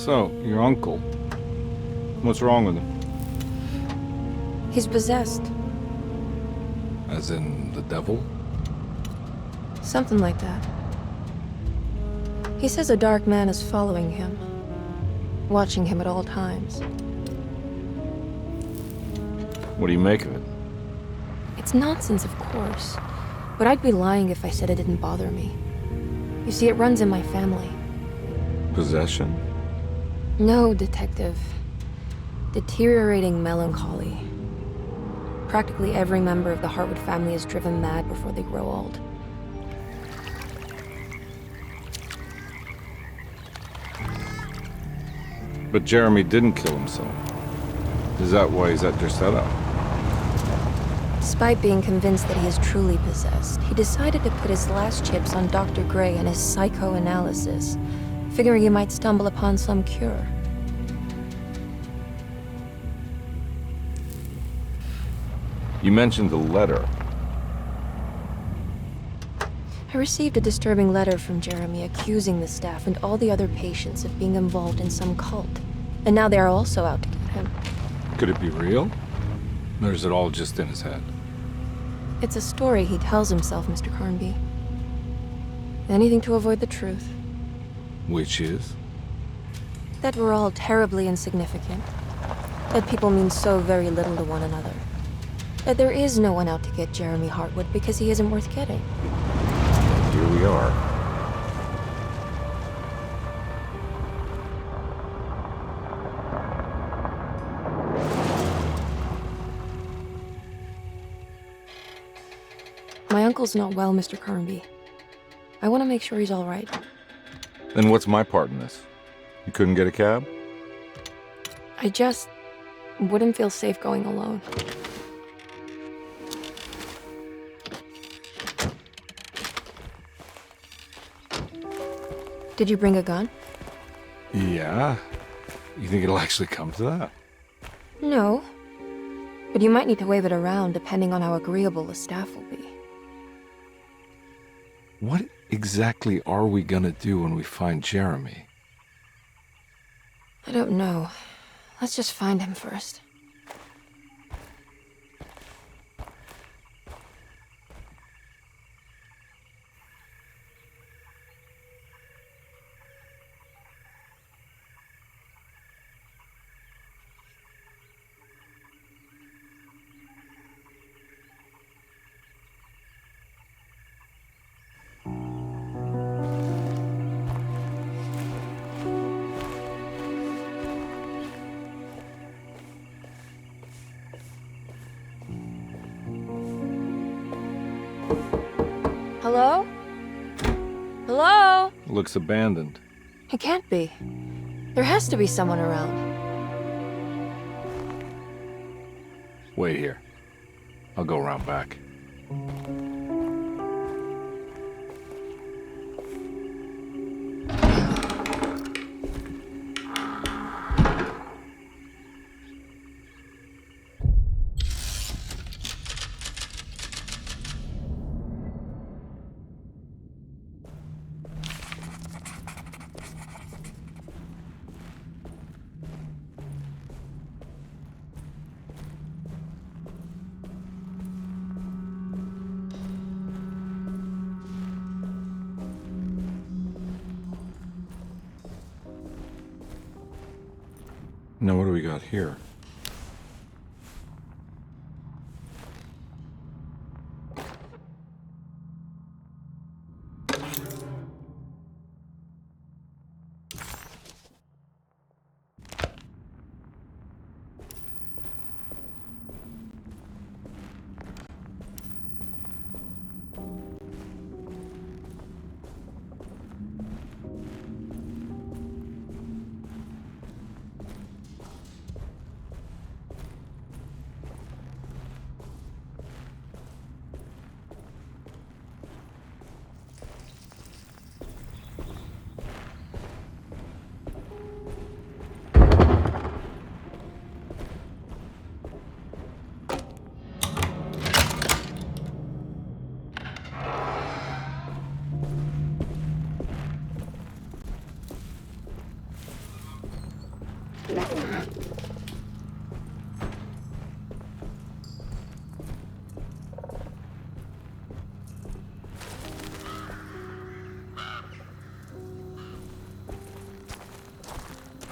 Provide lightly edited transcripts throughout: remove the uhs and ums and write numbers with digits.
So, your uncle. What's wrong with him? He's possessed. As in the devil? Something like that. He says a dark man is following him, watching him at all times. What do you make of it? It's nonsense, of course, but I'd be lying if I said it didn't bother me. You see, it runs in my family. Possession? No, Detective. Deteriorating melancholy. Practically every member of the Hartwood family is driven mad before they grow old. But Jeremy didn't kill himself. Is that why he's at your setup? Despite being convinced that he is truly possessed, he decided to put his last chips on Dr. Gray and his psychoanalysis, figuring he might stumble upon some cure. You mentioned the letter. I received a disturbing letter from Jeremy accusing the staff and all the other patients of being involved in some cult. And now they are also out to get him. Could it be real? Or is it all just in his head? It's a story he tells himself, Mr. Carnby. Anything to avoid the truth. Which is? That we're all terribly insignificant. That people mean so very little to one another. That there is no one out to get Jeremy Hartwood because he isn't worth getting. Here we are. My uncle's not well, Mr. Carnby. I want to make sure he's all right. Then what's my part in this? You couldn't get a cab? I just wouldn't feel safe going alone. Did you bring a gun? Yeah. You think it'll actually come to that? No. But you might need to wave it around depending on how agreeable the staff will be. What exactly are we gonna do when we find Jeremy? I don't know. Let's just find him first. Hello? Hello? Looks abandoned. It can't be. There has to be someone around. Wait here. I'll go around back. Now what do we got here?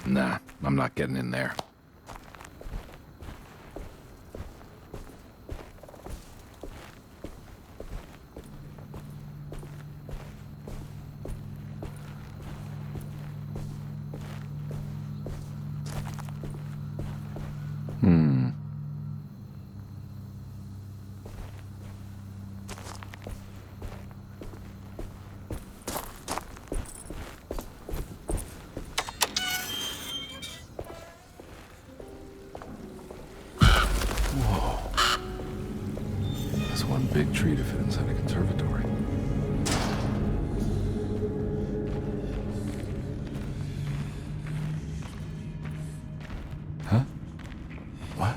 Nah, I'm not getting in there. That's one big tree to fit inside a conservatory. Huh? What?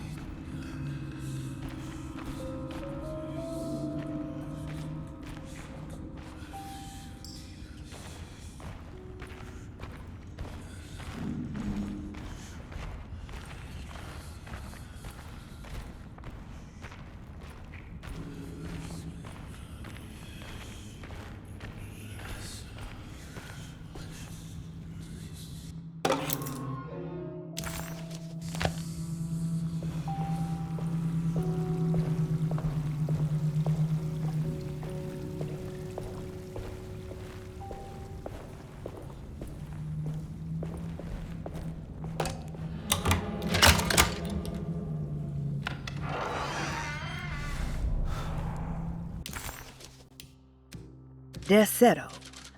Deseto,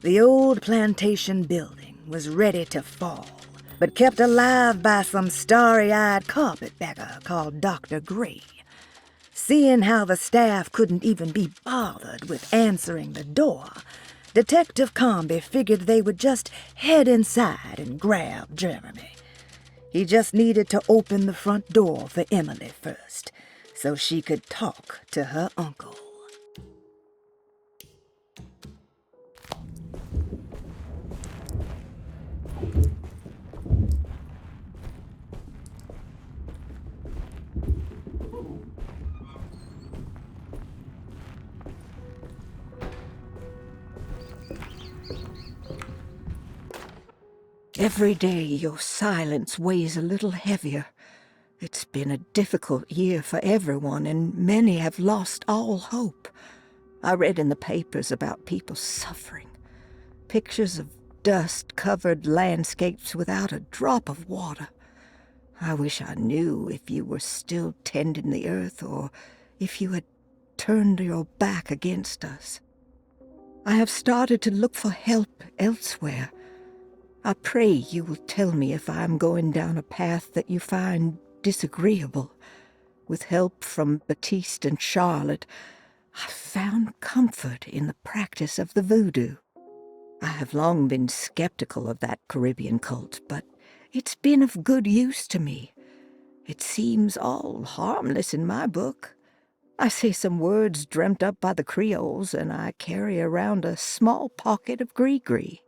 the old plantation building, was ready to fall, but kept alive by some starry-eyed carpetbagger called Dr. Gray. Seeing how the staff couldn't even be bothered with answering the door, Detective Comby figured they would just head inside and grab Jeremy. He just needed to open the front door for Emily first, so she could talk to her uncle. Every day your silence weighs a little heavier. It's been a difficult year for everyone, and many have lost all hope. I read in the papers about people suffering. Pictures of dust-covered landscapes without a drop of water. I wish I knew if you were still tending the earth or if you had turned your back against us. I have started to look for help elsewhere. I pray you will tell me if I am going down a path that you find disagreeable. With help from Baptiste and Charlotte, I found comfort in the practice of the voodoo. I have long been skeptical of that Caribbean cult, but it's been of good use to me. It seems all harmless in my book. I say some words dreamt up by the Creoles, and I carry around a small pocket of gree-gree.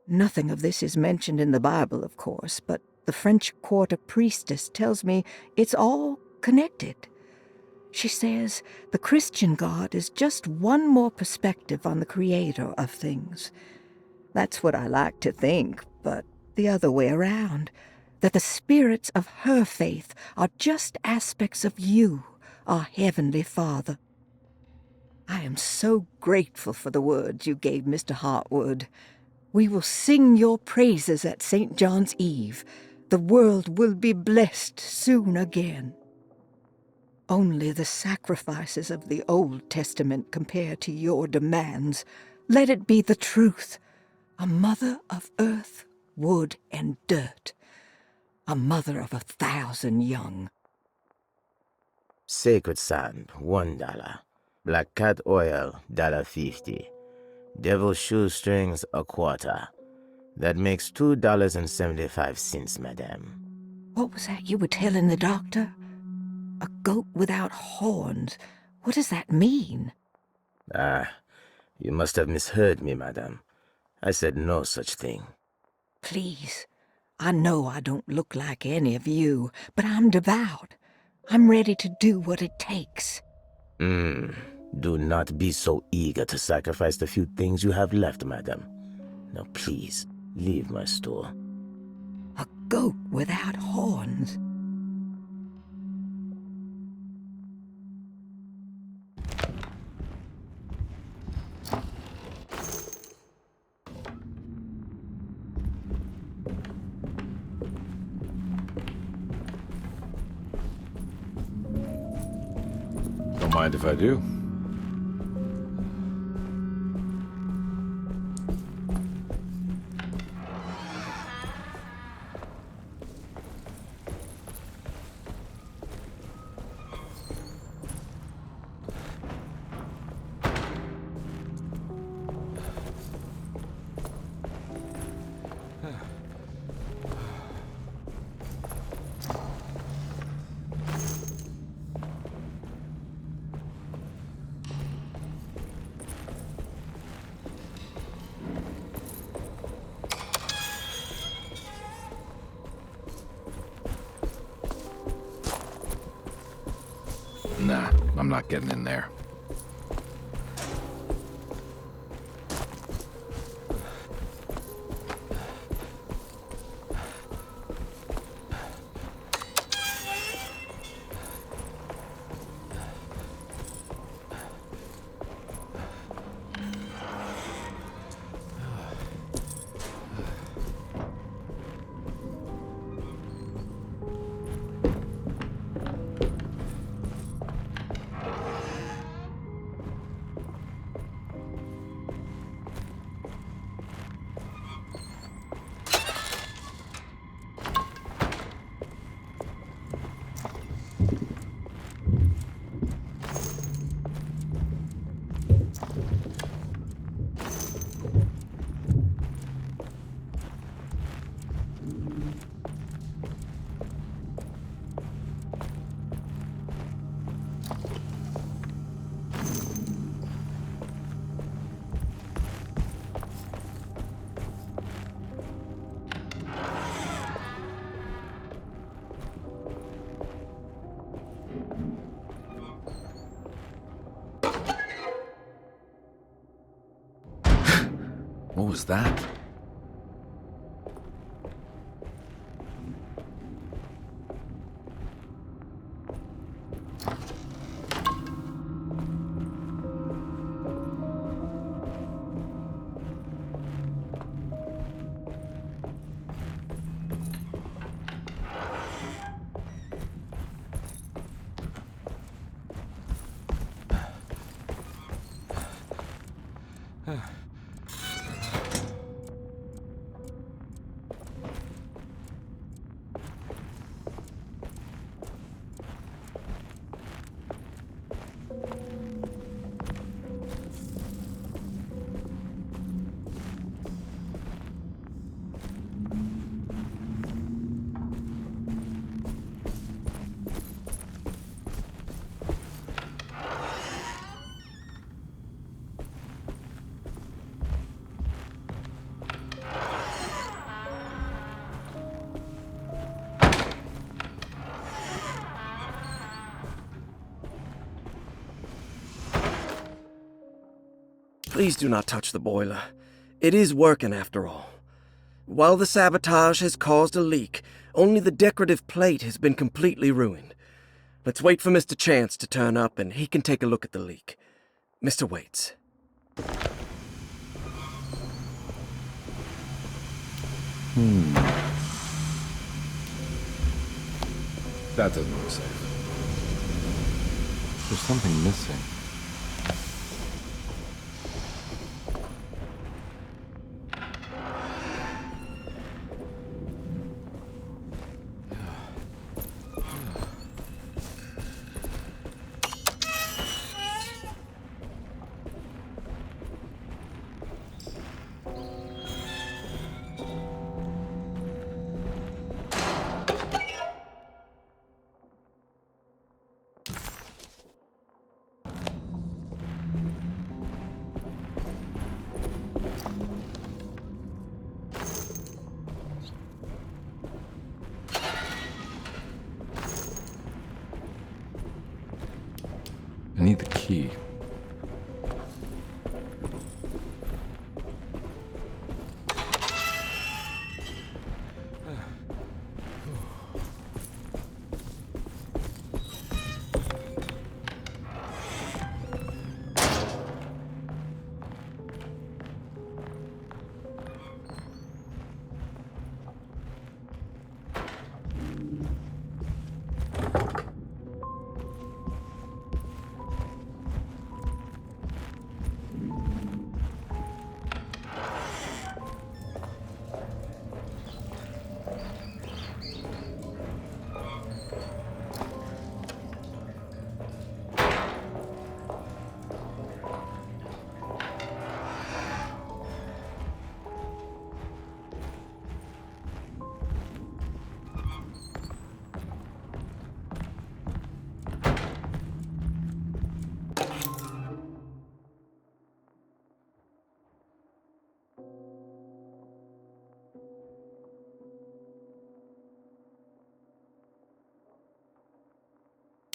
Nothing of this is mentioned in the Bible, of course, but the French Quarter priestess tells me it's all connected. She says the Christian God is just one more perspective on the creator of things. That's what I like to think, but the other way around, that the spirits of her faith are just aspects of you, our Heavenly Father. I am so grateful for the words you gave Mr. Hartwood. We will sing your praises at St. John's Eve. The world will be blessed soon again. Only the sacrifices of the Old Testament compare to your demands. Let it be the truth. A mother of earth, wood, and dirt. A mother of 1,000 young. Sacred sand, $1. Black cat oil, $1.50. Devil shoestrings, a quarter. That makes $2.75, madame. What was that you were telling the doctor? A goat without horns. What does that mean? You must have misheard me, madame. I said no such thing. Please, I know I don't look like any of you, but I'm devout. I'm ready to do what it takes. Do not be so eager to sacrifice the few things you have left, madam. Now please, leave my store. A goat without horns. Don't mind if I do. Nah, I'm not getting in there. What was that? Please do not touch the boiler. It is working after all. While the sabotage has caused a leak, only the decorative plate has been completely ruined. Let's wait for Mr. Chance to turn up and he can take a look at the leak. Mr. Waits. That doesn't look safe. There's something missing. need the key.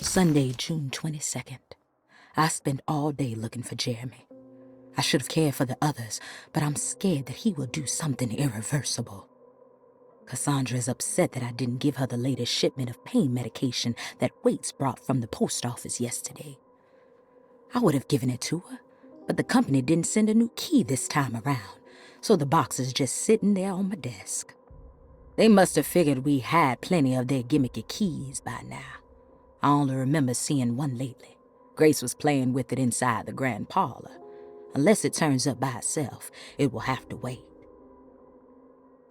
Sunday, June 22nd. I spent all day looking for Jeremy. I should have cared for the others, but I'm scared that he will do something irreversible. Cassandra is upset that I didn't give her the latest shipment of pain medication that Waits brought from the post office yesterday. I would have given it to her, but the company didn't send a new key this time around, so the box is just sitting there on my desk. They must have figured we had plenty of their gimmicky keys by now. I only remember seeing one lately. Grace was playing with it inside the grand parlor. Unless it turns up by itself, it will have to wait.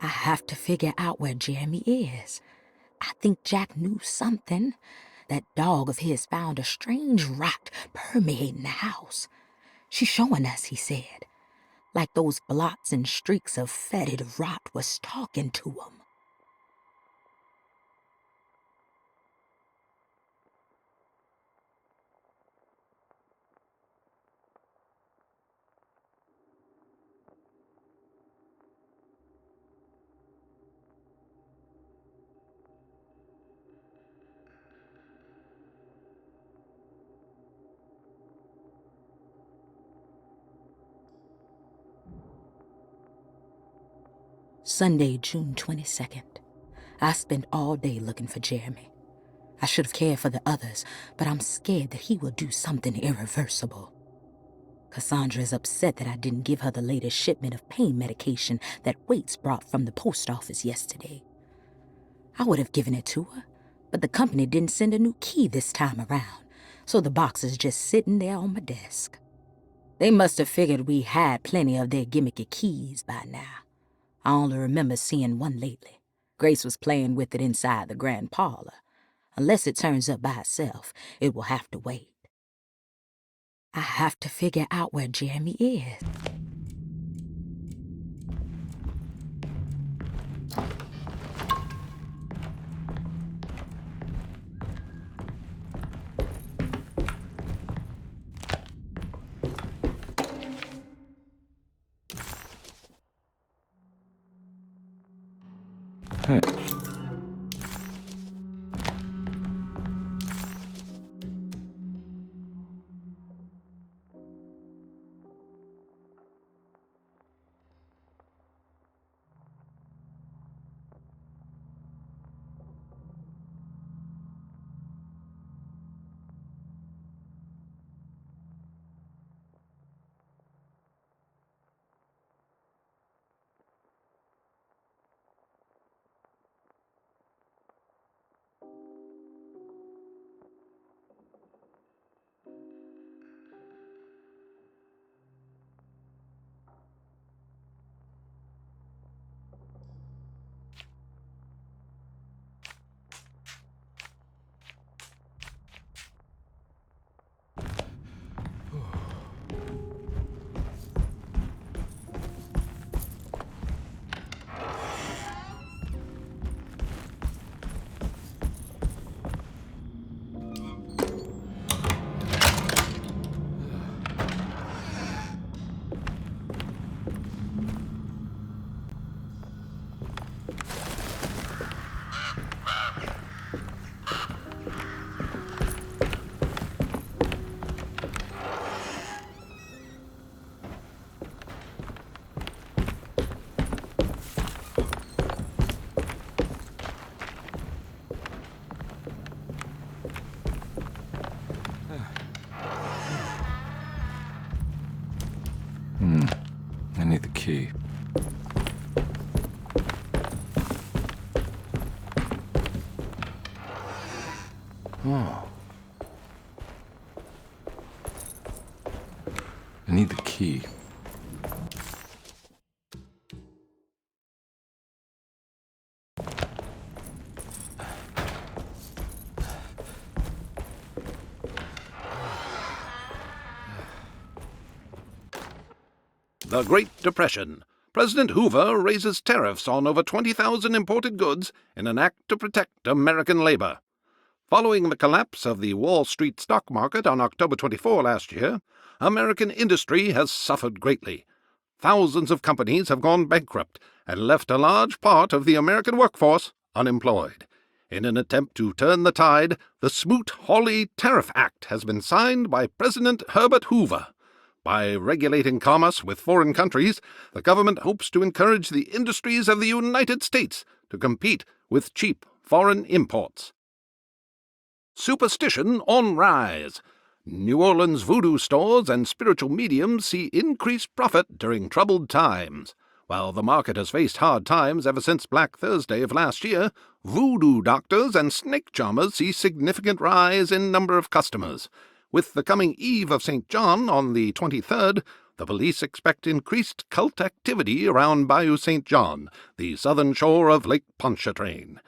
I have to figure out where Jeremy is. I think Jack knew something. That dog of his found a strange rot permeating the house. She's showing us, he said. Like those blots and streaks of fetid rot was talking to him. Sunday, June 22nd. I spent all day looking for Jeremy. I should have cared for the others, but I'm scared that he will do something irreversible. Cassandra is upset that I didn't give her the latest shipment of pain medication that Waits brought from the post office yesterday. I would have given it to her, but the company didn't send a new key this time around, so the box is just sitting there on my desk. They must have figured we had plenty of their gimmicky keys by now. I only remember seeing one lately. Grace was playing with it inside the grand parlor. Unless it turns up by itself, it will have to wait. I have to figure out where Jeremy is. Hey. key. Oh. I need the key. The Great Depression. President Hoover raises tariffs on over 20,000 imported goods in an act to protect American labor. Following the collapse of the Wall Street stock market on October 24 last year, American industry has suffered greatly. Thousands of companies have gone bankrupt and left a large part of the American workforce unemployed. In an attempt to turn the tide, the Smoot-Hawley Tariff Act has been signed by President Herbert Hoover. By regulating commerce with foreign countries, the government hopes to encourage the industries of the United States to compete with cheap foreign imports. Superstition on rise. New Orleans voodoo stores and spiritual mediums see increased profit during troubled times. While the market has faced hard times ever since Black Thursday of last year, voodoo doctors and snake charmers see significant rise in number of customers. With the coming Eve of St. John on the 23rd, the police expect increased cult activity around Bayou St. John, the southern shore of Lake Pontchartrain.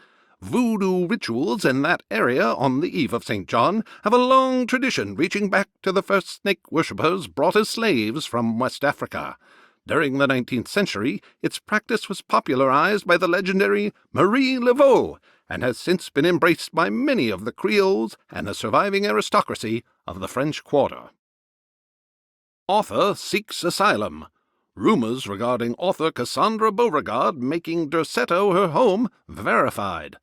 Voodoo rituals in that area on the Eve of St. John have a long tradition reaching back to the first snake worshippers brought as slaves from West Africa. During the 19th century, its practice was popularized by the legendary Marie Laveau and has since been embraced by many of the Creoles and the surviving aristocracy of the French Quarter. Author seeks asylum. Rumors regarding author Cassandra Beauregard making Derceto her home verified.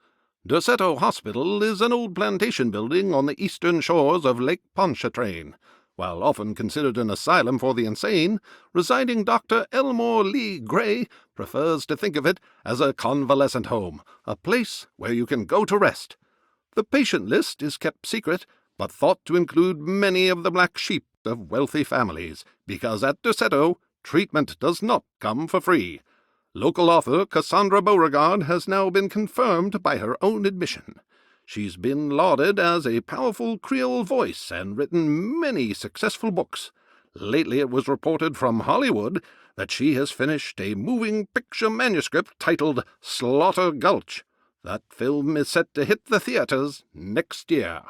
Derceto Hospital is an old plantation building on the eastern shores of Lake Pontchartrain. While often considered an asylum for the insane, residing Dr. Elmore Lee Gray prefers to think of it as a convalescent home, a place where you can go to rest. The patient list is kept secret, but thought to include many of the black sheep of wealthy families, because at Derceto, treatment does not come for free. Local author Cassandra Beauregard has now been confirmed by her own admission. She's been lauded as a powerful Creole voice and written many successful books. Lately it was reported from Hollywood that she has finished a moving picture manuscript titled Slaughter Gulch. That film is set to hit the theaters next year.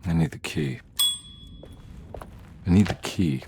I need the key. I need the key.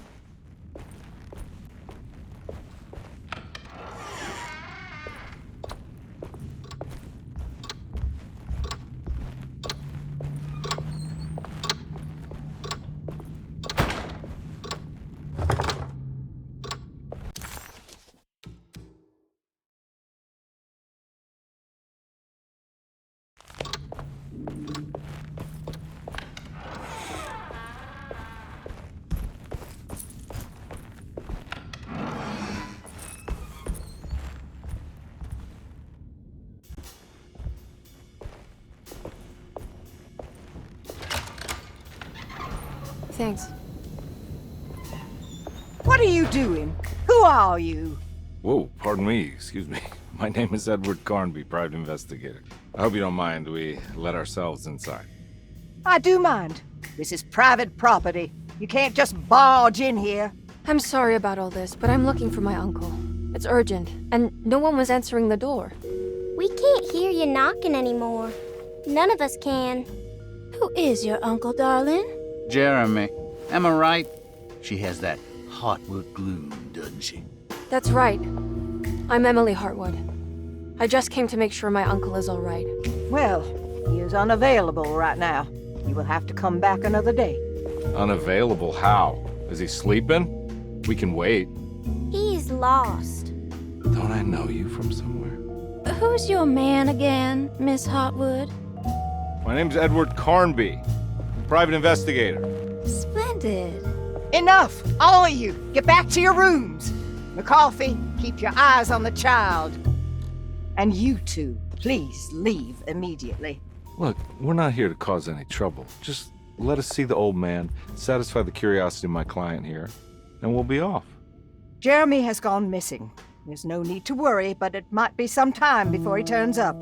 Thanks. What are you doing? Who are you? Whoa, pardon me, excuse me. My name is Edward Carnby, private investigator. I hope you don't mind we let ourselves inside. I do mind. This is private property. You can't just barge in here. I'm sorry about all this, but I'm looking for my uncle. It's urgent, and no one was answering the door. We can't hear you knocking anymore. None of us can. Who is your uncle, darling? Jeremy. Am I right? She has that Hartwood gloom, doesn't she? That's right. I'm Emily Hartwood. I just came to make sure my uncle is all right. Well, He is unavailable right now. You will have to come back another day. Unavailable how? Is he sleeping? We can wait. He's lost. Don't I know you from somewhere? Who's your man again, Miss Hotwood? My name's Edward Carnby, private investigator. Splendid. Enough! All of you! Get back to your rooms! McCarthy, keep your eyes on the child. And you two, please leave immediately. Look, we're not here to cause any trouble. Just let us see the old man, satisfy the curiosity of my client here, and we'll be off. Jeremy has gone missing. There's no need to worry, but it might be some time before he turns up.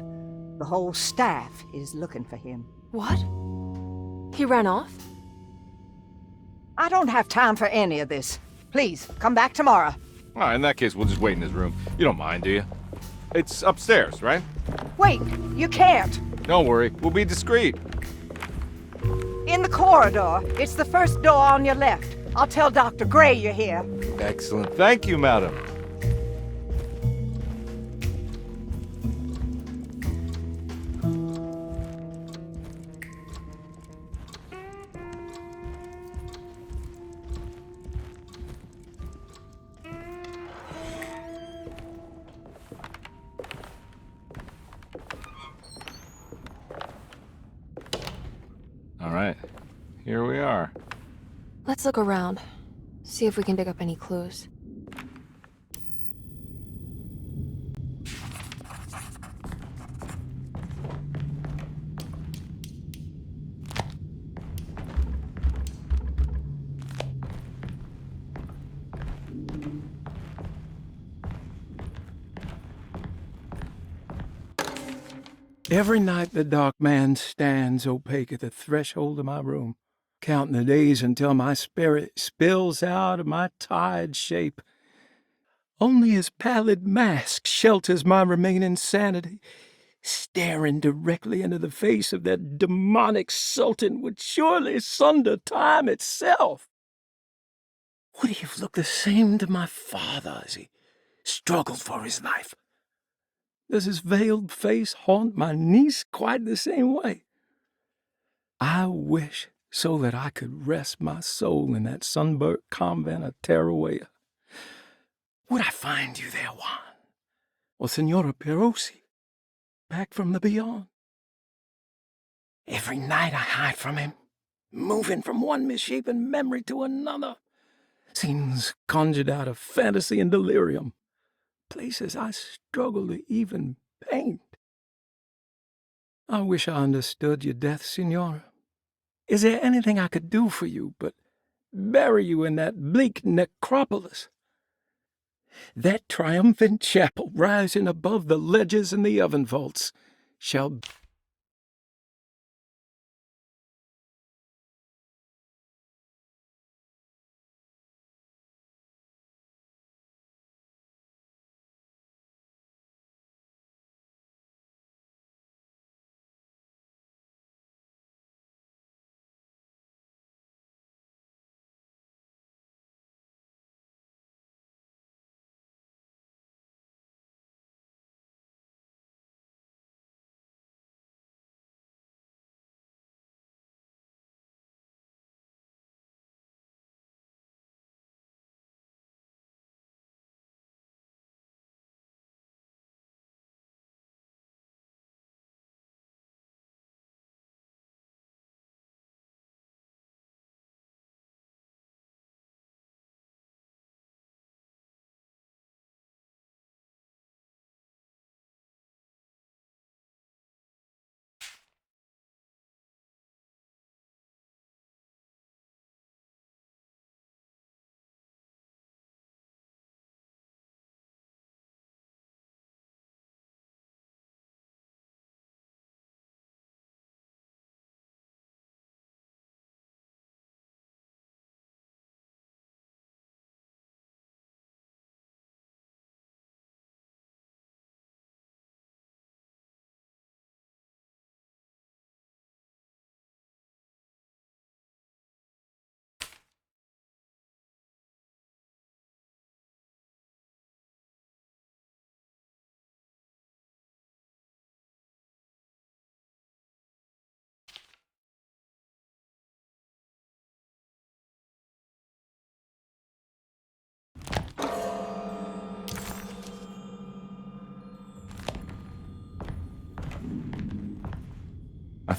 The whole staff is looking for him. What? He ran off? I don't have time for any of this. Please, come back tomorrow. All right, in that case, we'll just wait in his room. You don't mind, do you? It's upstairs, right? Wait, you can't. Don't worry, we'll be discreet. In the corridor. It's the first door on your left. I'll tell Dr. Gray you're here. Excellent. Thank you, madam. All right, here we are. Let's look around. See if we can dig up any clues. Every night the dark man stands opaque at the threshold of my room, counting the days until my spirit spills out of my tired shape. Only his pallid mask shelters my remaining sanity. Staring directly into the face of that demonic sultan would surely sunder time itself. Would he have looked the same to my father as he struggled for his life? Does his veiled face haunt my niece quite the same way? I wish so that I could rest my soul in that sunburnt convent of Tarawea. Would I find you there, Juan? Or Senora Perosi, back from the beyond? Every night I hide from him, moving from one misshapen memory to another. Scenes conjured out of fantasy and delirium. Places I struggle to even paint. I wish I understood your death, Senora. Is there anything I could do for you but bury you in that bleak necropolis? That triumphant chapel rising above the ledges and the oven vaults shall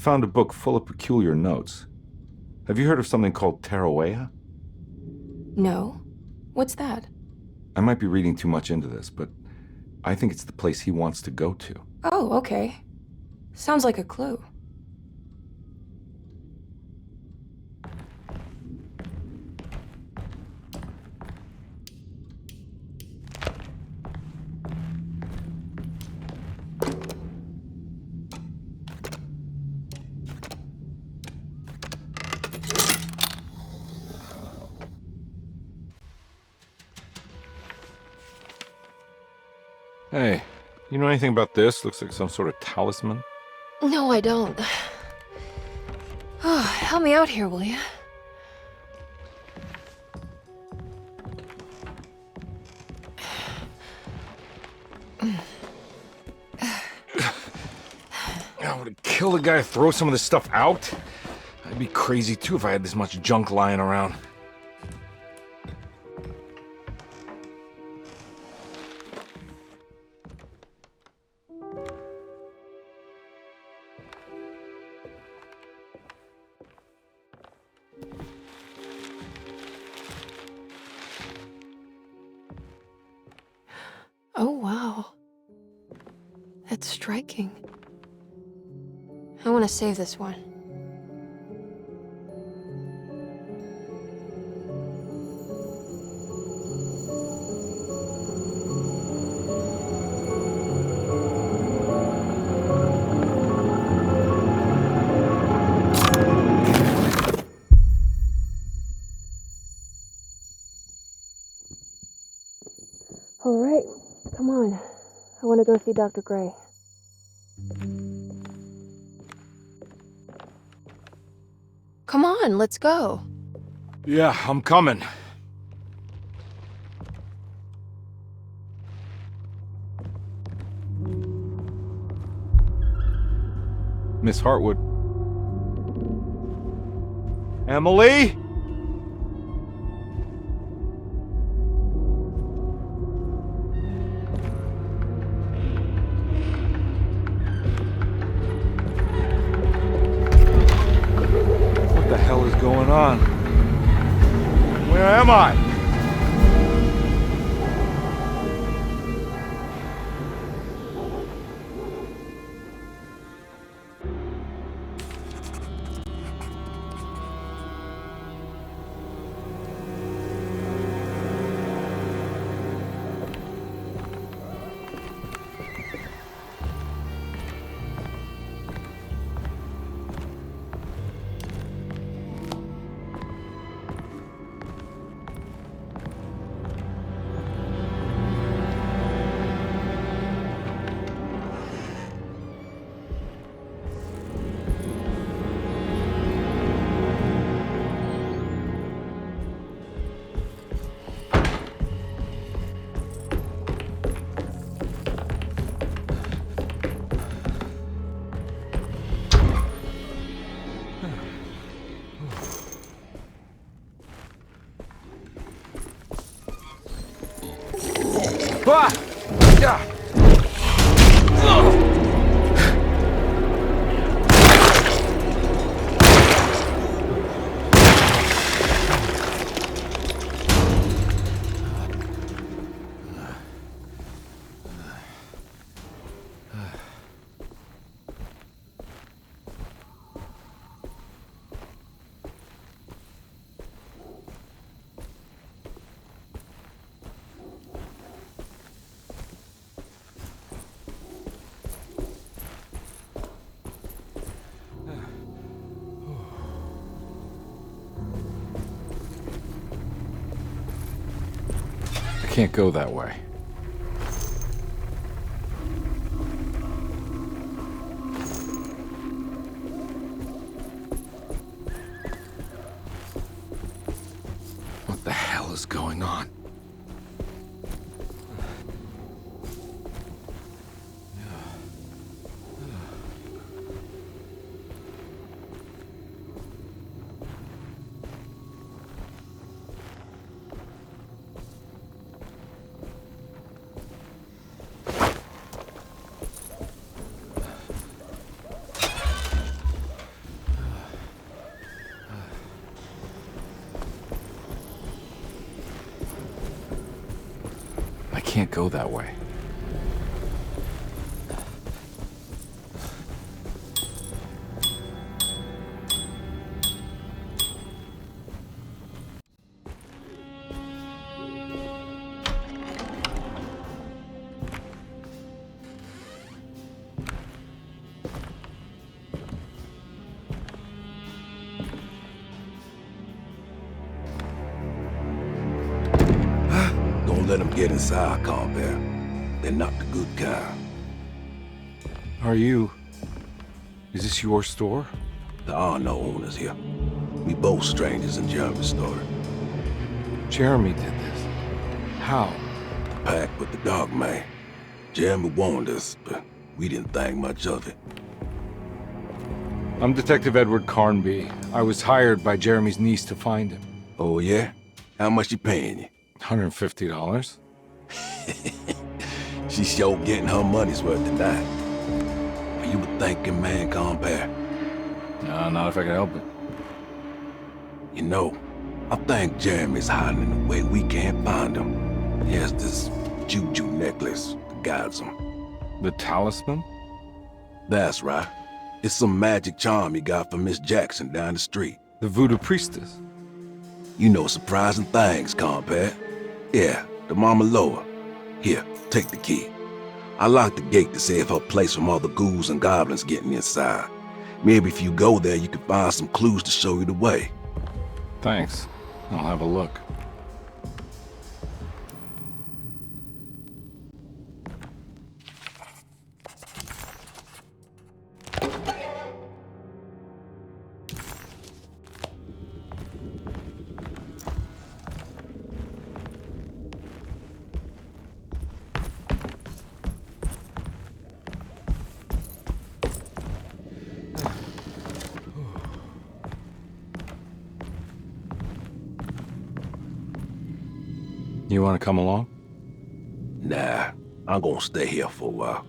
found a book full of peculiar notes. Have you heard of something called Tarawea? No. What's that? I might be reading too much into this, but I think it's the place he wants to go to. Oh, okay. Sounds like a clue. Hey, you know anything about this? Looks like some sort of talisman. No, I don't. Oh, help me out here, will you? I would kill the guy to throw some of this stuff out. I'd be crazy too if I had this much junk lying around. Oh, wow. That's striking. I want to save this one. All right, come on. I want to go see Dr. Gray. Come on, let's go. Yeah, I'm coming. Miss Hartwood. Emily? What the hell is going on? Where am I? Ah! Yeah. I can't go that way. What the hell is going on? can't go that way. Don't let them get inside, compare. They're not the good kind. Is this your store? There are no owners here. We both strangers in Jeremy's story. Jeremy did this. How? The pact with the Dog Man. Jeremy warned us, but we didn't think much of it. I'm Detective Edward Carnby. I was hired by Jeremy's niece to find him. Oh, yeah? How much she paying you? $150. She's sure getting her money's worth tonight. Are you a thinking man, compare? No, not if I can help it. You know, I think Jeremy's hiding in a way we can't find him. He has this juju necklace that guides him. The talisman? That's right. It's some magic charm he got from Miss Jackson down the street. The voodoo priestess? You know surprising things, compare. Yeah, the Mama Loa. Here, take the key. I locked the gate to save her place from all the ghouls and goblins getting inside. Maybe if you go there, you can find some clues to show you the way. Thanks. I'll have a look. You want to come along? Nah, I'm gonna stay here for a while.